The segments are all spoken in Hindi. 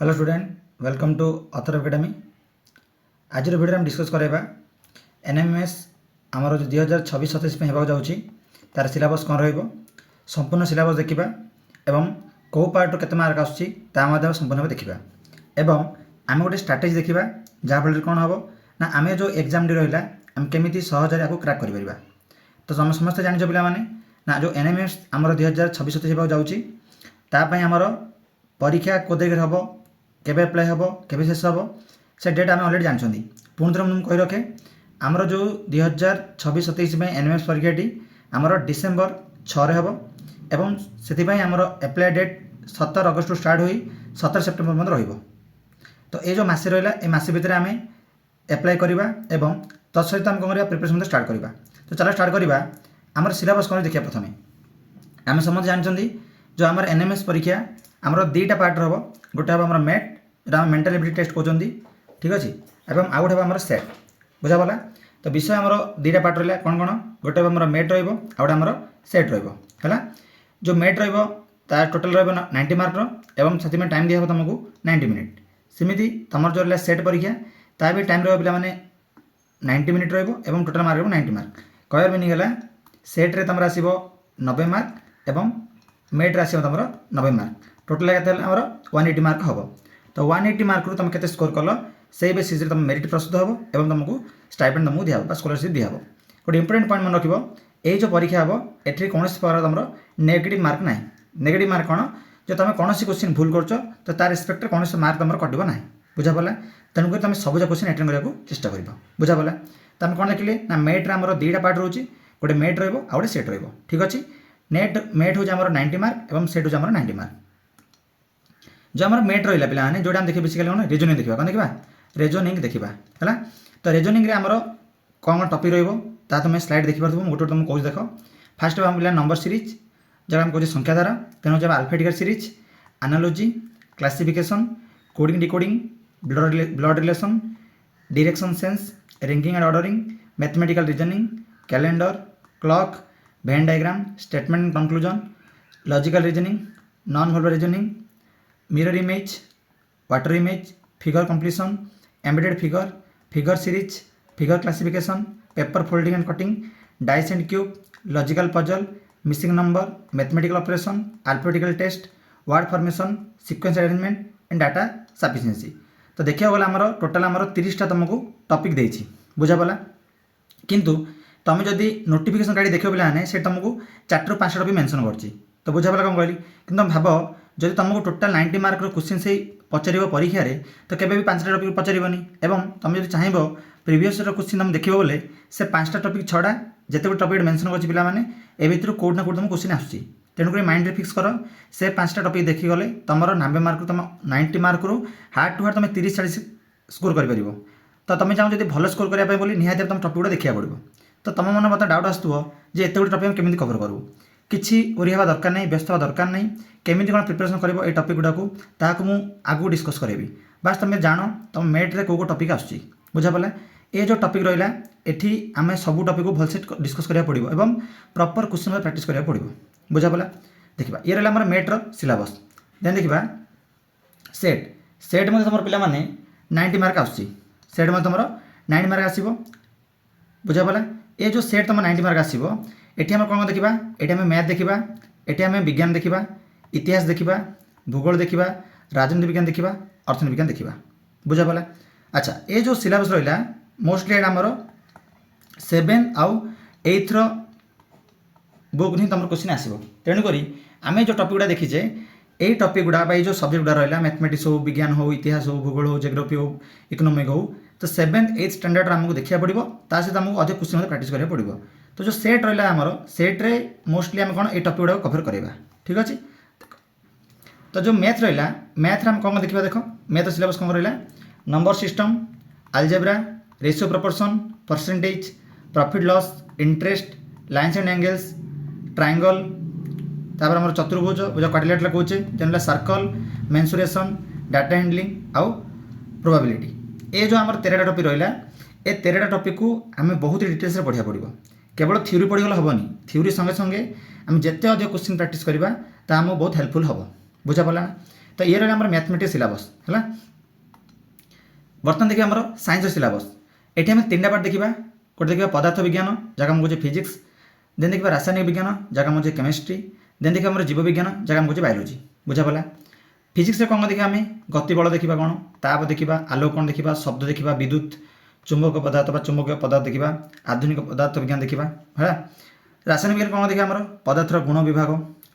Hello student, welcome to author academy. आज वीडियो हम डिस्कस कराइबा एनएमएस आमर जो 2026-27 में होगा जाऊँगी तार सिलेबस कौन रहिबो, संपूर्ण सिलेबस देखिबा एवं कौ पार्ट केते मार्क आसुची ता मध्ये संपूर्ण भाव देखिबा एवं आम गोटे स्ट्राटेजी देखिबा जहाँफल कौन हम ना आम जो एग्जाम टी रहा आम केमी सहजरे आपको क्रैक कर। तो तुम समस्ते जान पे ना जो एनएमएस आमर 2026-27 होगा जाऊँगी तापाई आमर परीक्षा को तारिख हम केबे अप्लाई हम केबे शेष हम से डेट आम अलरेडी जानते। पुणी थे मुझे कही रखे आमर जो 2026-27 में एनएमएस परीक्षाटी आमर डिसेम्बर 6 हम एवं से आमर अप्लाई डेट 17 अगस्त स्टार्ट हो 17 सेप्टेम्बर मध्य रही। तो ये जो मसे रहा ये मसे भितर आम एप्लाई करवा एवं तत्सहित आम कौन प्रिपरेशन स्टार्ट करवा। तो चलो स्टार्ट करवा आमर सिलेबस कौन देखिए। प्रथम आम समस्त जानते जो आमर एनएमएस परीक्षा आमर दुईटा पार्ट हम गोटे हम आम मेट जो मेंटल एबिलिटी टेस्ट कहते ठीक अच्छे एवं आउ गोटे आम सेट बुझा पड़ा। तो विषय आमर दुईटा पार्ट रहा कौन कौन गोटे आम मेट रहा सेट रहा। जो मेट रा टोटाल रहा 90 मार्क एवं से टाइम दिया तुमको 90 मिनिट। सेमती तुम जो रहा सेट परीक्षा ता भी टाइम रहा पे 90 मिनिट रहा टोटाल मार्क 90 मार्क। कहर मिनिंग है सेट्रे तुम आसो 90 मार्क एवं मेट्रे आसो तुम 90 मार्क टोटाल के 180 मार्क हम। तो 180 मार्क रू तुम के स्कोर कल से बेसीस तुम मेरिट प्रस्तुत हम एवं तुमको स्टाइपेंड तुमको दिया स्कॉलरशिप दिया। गोटे इंपोर्टेंट पॉइंट मन रखिबो ये जो परीक्षा हम ये कौन प्रकार तुम नेगेटिव मार्क ना। नेगेटिव मार्क कौन जो तुम कौन क्वेश्चन भूल कर तो तार रिस्पेक्ट कौन मार्क तुम कटो ना बुझा पड़ा। तेणुक तुम सबुज क्वेश्चन अटेंड करने को चेष्टा कर बुझा पड़ा। तो आम कौन देखिले ना मेट्रे आमर दुईटा पार्ट रोचे गोटे मेट रोटे सेट रो ठीक अच्छे। मेट हूँ 90 मार्क और सेट हूँ 90 मार्क। जो आम मेट रहा पे जो देखिए बेसिकली कौन रिजनिंग देखा कौन देखा रिजनिंग देखा है। तो रिजनिंग आमर कौन कौन टॉपिक रहा तुम स्लाइड देखिए गोटे तुम कौन देख। फास्ट आम पे नंबर सीरीज जब आम कहे संख्याधारा तेणु जब alphabetical series analogy classification coding decoding blood relation direction sense ranking and ordering mathematical reasoning calendar clock Venn diagram statement and conclusion logical reasoning non verbal reasoning mirror image water image figure completion embedded figure figure series figure classification paper folding and cutting dice and cube logical puzzle missing number mathematical operation alphabetical test word formation sequence arrangement and data sufficiency. तो देखा गला आमर टोटाल आमर 30टा तुमको टॉपिक देछि बुझा पड़ा। किंतु तुम जदि नोटिफिकेशन काढ़ी देख पे से तुमको 4 ରୁ 5टा टॉपिक मेंशन करछि। तो बुझा पड़ा कौन कहली कि तुम भाव जब तुमको टोटाल 90 मार्क क्वेश्चन से पचार परीक्षा तो केबे भी 5टा टॉपिक पचारनी एवं तुम जब चाहब प्रीवियस क्वेश्चन तुम देखो बोले से 5टा टॉपिक 6टा जिते टॉपिक मेंशन कर पाने ए भर कौट ना कौट तुम क्वेश्चन आसूँ। तेणुक माइंड फिक्स कर से 5टा टॉपिक देखीगले तुम 90 मार्क तुम 90 मार्क रू हार्ड टू हार्ड तुम 30-40 स्कोर कर। तो तुम चाहो जब भल स्कोर करने बोली निहाती तुम टॉपिक गुड़ा देखा पड़ो। तो तुम मन मतलब डाउट आसुव जे एत गुड टॉपिक केमी कवर करूँ किसी ओरी हवा दरकार नहीं व्यस्त हवा दरकार नहीं केमी कौन प्रिपरेशन कर टॉपिक गुड़ा को आगू डिस्कस करेबी। बस तुम जान तुम मेट्रे कौ टॉपिक आसूँ बुझा पड़ा। ये जो टॉपिक रहा एठी आम सब टॉपिक को भलसे डिस्कस करा पड़ो एवं प्रॉपर क्वेश्चन प्रैक्टिस करा पड़ो बुझा पड़ा। देखा ये रहा आम मेट्र सिलेबस देन देखा सेट सेट में तुम पे 90 मार्क आसूँ सेट में तुम 90 मार्क आसो बुझा पड़ा। ये जो सेट तुम 90 मार्क आसो ये आम कौन देखा ये आम मैथ देखा ये आम विज्ञान देखा इतिहास देखा भूगोल देखा राजनीति विज्ञान देखा अर्थनीति विज्ञान देखा बुझा पड़ा। अच्छा ये जो सिलेबस रहा मोस्टली आमर 7 आउ 8 बुक ही तुम क्वेश्चन आसो। तेणुक आम जो टॉपिक गुड़ा देखीचे यही टॉपिक गुड़ा जो सब्जेक्ट गुड़ा रहा मैथमेटिक्स हो विज्ञान हो इतिहास हो भूगोल हो जियोग्राफी हो इकोनॉमिक हो तो 7th 8th स्टैंडर्ड आमको देखा पड़ो सहित आमको अधिक क्वेश्चन प्रैक्टिस करा पड़ो। तो जो सेट रहा आमर सेट्रे मोस्टली आम कौन ये टॉपिक गुड़ा कवर करवा ठीक अच्छे। तो जो मैथ रहा मैथ आम कौन देखा देख मैथ सिलेबस कौन रहा number system algebra ratio proportion percentage profit loss interest lines and angles triangle तापर आम चतुर्भुज जो क्वाड्रिलेटरल कहे जेन सर्कल मेंसुरेशन डाटा हैंडलिंग आउ प्रोबेबिलिटी। ये जो आम 13टा टॉपिक रहा ये 13टा टॉपिक को आम बहुत डिटेल्स पढ़ा पड़ो केवल थ्योरी पढ़ीगले हेनी थ्योरी संगे संगे आम जिते अधिक क्वेश्चन प्रैक्टिस करवा आमको बहुत हेल्पफुल हम बुझा पड़ा। तो ये रहा मैथमेटिक्स सिलेबस है। बर्तमान देखिए आम साइंस सिलेबस ये आम 3टा पार्ट देखा। गोटे देखिए पदार्थ विज्ञान जगह मुझे फिजिक्स, देन देखिए रासायनिक विज्ञान जगह मुझे केमिस्ट्री, देन देखिए आम जीव विज्ञान जगह मुझे बायोलोजी। बुझा पड़ा। फिजिक्स कौन देखा आम गति बल देखा कौन, ताप देखा, आलोक कौन देखा, शब्द देखा, विद्युत चुंबक पदार्थ बा चुंबक पदार्थ देखा, आधुनिक पदार्थ विज्ञान देखा है। रासायनिक विज्ञान कौन देखा आम पदार्थर गुण विभाग,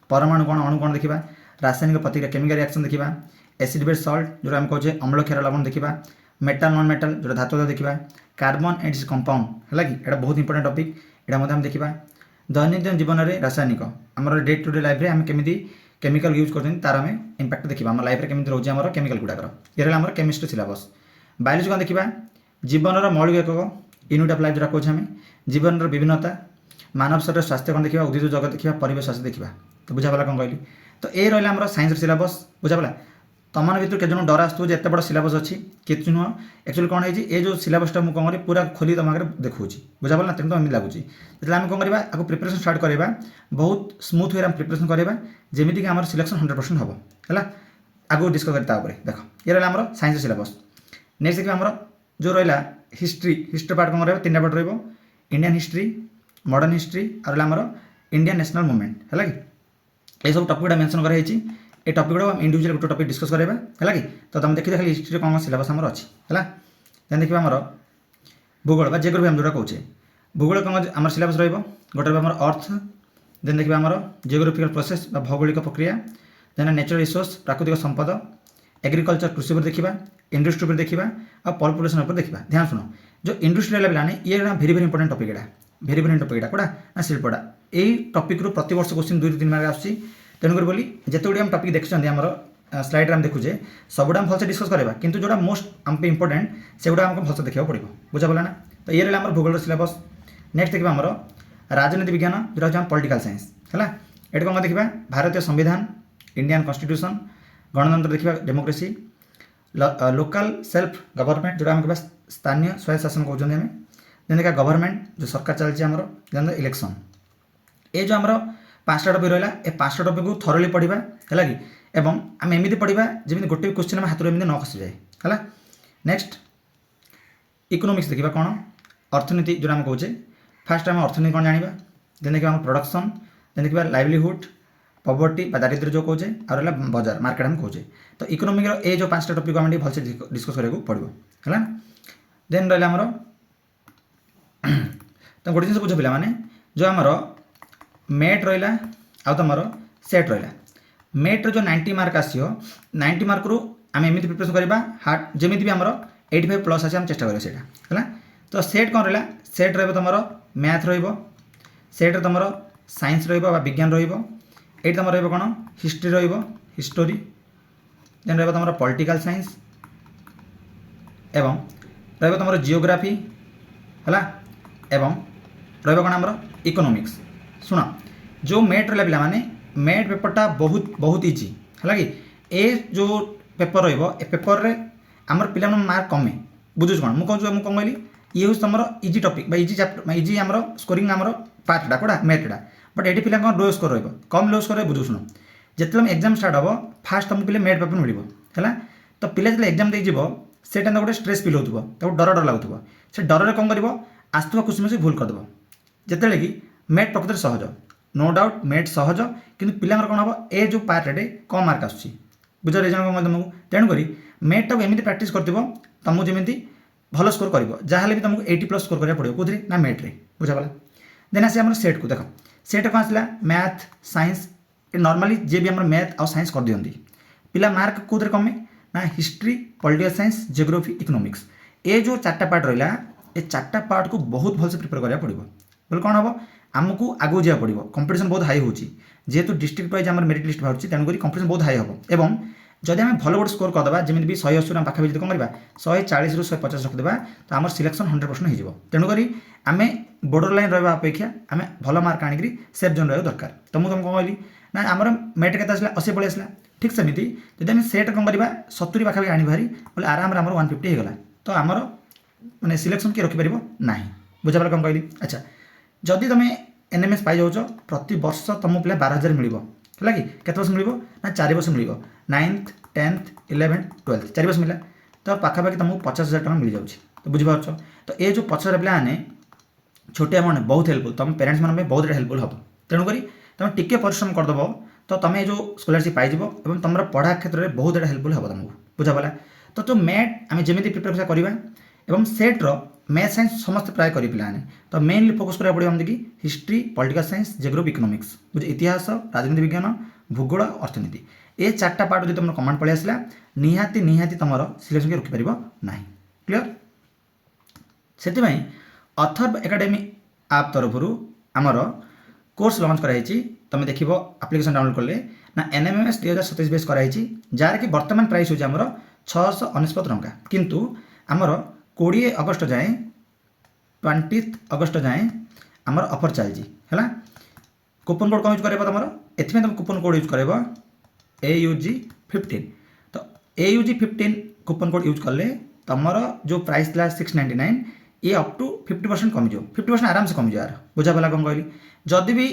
परमाणु कौन अणु कौन देखा, रासायनिक प्रतिक्रिया केमिकल रिएक्शन देखा, एसिड बेस सल्ट जो आम कहे अम्ल क्षार लवण देखा, मेटाल नॉन मेटाल जो धातु देखा, कार्बन एंड इट्स कंपाउंड है कि एटा बहुत इंपोर्टेंट टॉपिक एटा देखा। दैनंदिन जीवन में रासायनिक आम डे टू डे लाइफ आम केमी केमिकल यूज कर तार आम इंपैक्ट देखा आम लाइफ केमी रोचे आम केमिकल गुड़ाकर। ये रहा आम केमिस्ट्री सिलेबस। बायोलोजी कौन देखा जीवन मौलिक एकक यूनिट ऑफ लाइफ जो कहे आम जीवन विभिन्नता, मानव शरीर स्वास्थ्य कौन देखा, उद्भिद जगत देखा, परिवेश स्वास्थ्य देखा। तो बुझा पड़ा कौन कहली। तो ये रहा आम साइंस सिलेबस। बुझा पड़ा। तुम भर के जन डर आसो एत बड़ सिलेबस अच्छी कि नुह एक्चुअली कौन है ये जो सिलेबसटा मुझे कौन पूरा खोली तुम आगे देखा। बुझा पड़ा। तेणु एमती लगुच जो आम कौन करवा आपको प्रिपरेशन स्टार्ट करवा बहुत स्मूथ वे प्रिपरेशन करवा जमीक आम सिलेक्शन 100% हम है। आगे डिस्कस करता देख ये रहा आम साइंस सिलेबस। नेक्स्ट देखिए आम जो रहा हिस्ट्री पार्ट कौन रहा 3टा पार्ट रहा इंडियन हिस्ट्री, मॉडर्न हिस्ट्री और आम इंडियन नेशनल मूवमेंट है कि सब टॉपिक मेंशन कराई। ये टॉपिक गुड़ा इंडिविजुअल गोटे टॉपिक डिस्कस करवा है कि। तो तुम देखिए खाली हिस्ट्री कौन सिलेबस आम अच्छी है। देन देखिए आम भूगोल जियोग्राफी आम जो कहे भूगोल कौन आम सिलेबस रोटे आम अर्थ, देन देखिए आम जियोग्राफिकल प्रोसेस भौगोलिक प्रक्रिया, देन नेचुरल रिसोर्स प्राकृतिक संपद, एग्रीकल्चर कृषि पर देखा, इंडस्ट्री पर देखा और पॉपुलेशन पर देखा। ध्यान शुण जो इंडस्ट्री लाने ये भेरी भेरी इंपोर्टेंट टॉपिक एटा भेरी भेरी टॉपिक कौटा ना शिल्पटा। यही टॉपिक रू प्रति वर्ष क्वेश्चन 2 ରୁ 3 मार्क आसूँ। तेणुकर बोली जिते आम टॉपिक देखते आम स्लाइड आम देखुचे सबुटा भलसे डिस्कस करवा किंतु जोड़ा मोस्ट आम इंपोर्टेंट से गुड़ा आमको भलसे देखा पड़ो। बुझा पड़ा ना। तो ये रहा आम भूगोल सिलेबस। नेक्स्ट देखा आम राजनीति विज्ञान जो हम पॉलिटिकल साइंस है। ये कौन देखा भारतीय संविधान, इंडियन कॉन्स्टिट्यूशन, गणतंत्र देखा, डेमोक्रेसी, लोकल सेल्फ गवर्नमेंट जो आम कह स्थानीय स्वायत्त शासन कहते हैं। देन देखा गवर्नमेंट जो सरकार चलती आमर, देन इलेक्शन। ये जो आमर 5टा टॉपिक रहा ये 5टा टॉपिक को थरली पढ़ा है कि एवं आम एमती पढ़ा जमी गोटे क्वेश्चन आम हाथ एमती न खसी जाए है। नेक्स्ट इकोनॉमिक्स देखा कौन अर्थनीति जो आम कहे फास्ट आम अर्थनीति कौन जाना, देन देखा आम प्रोडक्शन, देन देखा लाइवलीहुड पॉवर्टी दारिद्र्य जो कहे और बजार मार्केट आम कहे। तो इकोनॉमिक ये जो 5टा टॉपिक आम भलसे डिस्कस करने पड़ो है। देन रहा आमर तो गोटे जिन बुझ पिला माने जो आमर मेट रहा आ तुम सेट रहा मेट जो 90 मार्क आसो 90 मार्क रू आम एमती प्रिपरेशन करवा हार्ड जमी भी आम 85 प्लस आम चेष्टा करा है। तो सेट कौन रहा सेट तुम मैथ रेट तुम साइंस विज्ञान रही तुम कौन हिस्ट्री हिस्टोरी, देन रहा तुम पॉलिटिकल साइंस एवं रहा तुम जियोग्राफी है एवं रहा कौन आम इकोनॉमिक्स। शुण जो मेट रहा पिला माने मेट पेपरटा बहुत बहुत इजी है कि ए जो पेपर रेपर रे आमर पिला मार्क कमे बुझुच कौन मुझे कौन कहली ये हूँ तुम easy topic easy chapter easy आम स्कोरिंग आम पार्टा कौटा मेटा बट ये पिला लो स्कोर रम लो स्कोर बुझु शुण जिते एग्जाम स्टार्ट हम फास्ट तुमको पिले मेट पेपर मिल है। तो पिला जो एग्जाम दे से गोटे स्ट्रेस फिल हो डर डर लगुव से डर कौन कर आसुवा क्वेश्चन से भूल करदेव जिते कि मेट प्रकृत सहज नो डाउट मेट सहज कि पिला कौन हम ए जो पार्टे कम मार्क आसूँ बुझ रिजन कौन तुमको तेणुक मेटा को एमती प्राक्ट कर तुमको जमी भल स्कोर कर जहाँ भी तुमको 80+ स्कोर करा पड़ो कौन ना मेट्रे। बुझा पड़ा। देन आस आम सेट को देख सेट कौन आसला मैथ साइंस नॉर्मली जे भी आम मैथ और साइंस कर दिखती पिला मार्क कौन कमे ना history political science geography economics ये जो 4टा पार्ट रहा ये 4टा पार्ट को बहुत भलसे प्रिपेयर करा पड़ो बोले कौन हम आमको आगू जावा पड़ो कंपटीशन बहुत हाई होची जेहेतु डिस्ट्रिक्ट वाइज आम मेरिट लिस्ट बाहर तेणुक कंपटीशन बहुत हाई हम एवं जदि आम भल गोटे स्कोर करदे जमी भी 180 पाखापी कौन करवा 140 ରୁ 150 रखिदेवा तो आम सिलेक्शन 100% हो तेणुक आम बॉर्डर लाइन रहा अपेक्षा आम भल मार्क आणिक सेफ जोन रहा दरकार। तो मुझे तुमको कहली ना आमर मेट के 80 पलि आसला ठीक सेमती जब आम सेट कौन करवा 70 पाखापी आनी भारी बोले आराम आम 150 होगा तो आमर माने सिलेक्शन किए रखिपर ना। बुझा पड़ा कौन कहली। अच्छा जदि तुम एनएमएस पाई जाऊच प्रति वर्ष तुम पिला 12,000 मिल है कि केत वर्ष मिल ना 4 वर्ष मिल 9th 10th 11th 12th 4 वर्ष मिला तो पाखापाखि तुमको 50,000 टका मिल जाऊँगी तो बुझीपार तो ये जो 50,000 पे छोटे अमाउंट बहुत हेल्पफुल तुम पेरेंट्स मान बहुत हेल्पफुल हम तेणुक तुम टिके परिश्रम करदेव तो तुम जो स्कॉलरशिप पाइब और तुम पढ़ा क्षेत्र में बहुत हेल्पफुल हम तुमको बुझापला तो जो मैथ आम जमी प्रिपेयर करवा एवं सेट्र मैथ साइंस समस्त प्राय करी पाने तो मेनली फोकस करा पड़े आमको कि history political science geography economics बुझे इतिहास राजनीति विज्ञान भूगोल अर्थनीति ये 4टा पार्ट जो तुम कमांड पलि आसला निहाती निहाती तुम सिलेक्शन के रखिपर ना क्लियर से अथर्व एकेडमी आप तरफ आमर कोर्स लॉन्च कराई तुम देख एप्लिकेशन डाउनलोड कले ना एनएमएमएस 2027 बेस कराई जार कि वर्तमान प्राइस होची आमर 699 टंका किंतु आमर 20 अगस्ट जाए 20 अगस्ट जाए आमर ऑफर चलती है कूपन कोड कौन यूज कर तुम एथमें तुम कूपन कोड यूज कर AUG15 तो AUG15 कूपन कोड यूज कले तुम जो प्राइस था 699 ये अप टू 50% कमिज 50% आराम से कमिज यार बुझा पड़ा कौन कहली जदि भी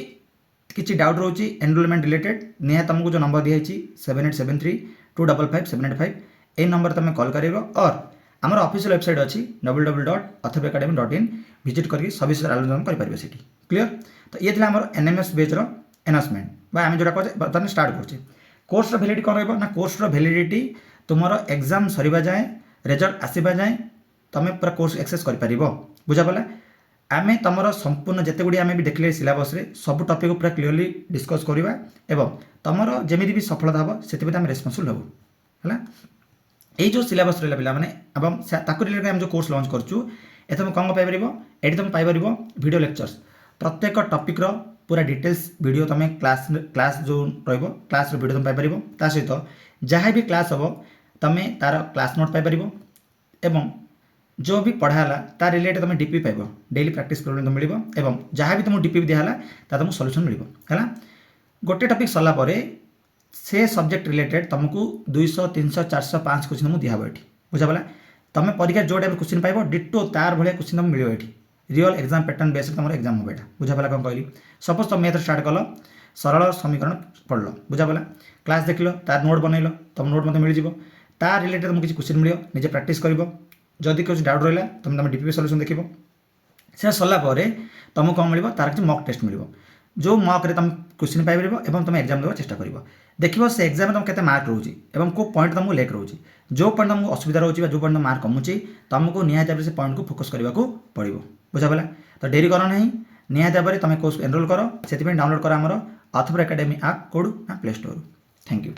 किसी डाउट रोचे एनरोलमेंट रिलेटेड निहा तुमको जो नंबर दिखाई 7873255785 ये नंबर तुम कॉल कर और आमर ऑफिशियल वेबसाइट अच्छी www.atharvacademy.in विजिट करके सविशेष आलोचना करेंगे सीटी क्लियर तो ये आम एनएमएस बेचर एनाउंसमेंट आम जो बर्तमान स्टार्ट कर कोर्स वैलिडिटी कौन रहा कोर्स वैलिडिटी तुम एग्जाम सरीबा जाए रिजल्ट आसवा जाए तुम पूरा कोर्स एक्सेस कर बुझा पड़ा आम तुम संपूर्ण जिते गुड़ी आम भी देखले सिलेबस रे सब टॉपिक पूरा क्लीयरली डिस्कस करवा एवं तुम जमी भी सफलता हम से रेस्पॉन्सिबल हबू है ये जो सिलेबस रहा पिला माने एवं ताकू रिलेटेड आम जो कोर्स लॉन्च करछु ए तुम कौन पाइपर ये तुम पाइपर वीडियो लेक्चर्स प्रत्येक टॉपिक रो पूरा डिटेल्स वीडियो तुम क्लास जो क्लास वीडियो तुम पाइपर ता सहित जहाँ भी क्लास हम तुम तार क्लास नोट पाइपर एवं जो भी पढ़ाला तार रिलेटेड तुम डीपी पाइब डेली प्रैक्टिस प्रॉब्लम मिल एवं जहाँ भी तुमको डीपी दिहला तुमको सॉल्यूशन मिल है गोटे टॉपिक सरला से सब्जेक्ट रिलेटेड तुमको 200 300 400 5 क्वेश्चन मुझे दिहब ये बुझा पड़ा तुम परीक्षा जो टाइप क्वेश्चन पाइब डिटो तार भाया क्वेश्चन तुम मिल ये रियल एग्जाम पैटर्न बेस तुम एग्जाम हम यहाँ बुझा पड़ा कौन कहली सपोज तुम मैथ स्टार्ट कल सरल समीकरण पढ़ल बुझा पड़ा क्लास देख तार नोट बनइल तुम नोट मतलब मिल तार रिलेटेड तुमको किसी क्वेश्चन मिल निजे प्रैक्टिस कर जदि कुछ डाउट रहा तुम डीपी सॉल्यूशन देख से सरला तुमको कौन मिल तार किसी मॉक टेस्ट मिल जो मॉक रे तुम क्वेश्चन पाइपर और तुम एग्जाम देवा चेष्टा कर देखो से एग्जाम तुम केते मार्क रोचे और कौ पॉइंट तुमको लेक रोचे जो पॉइंट तुमको असुविधा रोचे जो पॉइंट मार्क कमुचे तुमको निहाती भाव से पॉइंट को फोकस करने को पड़ो बुझा पड़ा तो डेरी कर ना निहाती भाव तुम कोर्स एनरोल कर से डाउनलोड कर आमर अथर्व एकेडमी आप कोड ना प्ले स्टोर थैंक यू।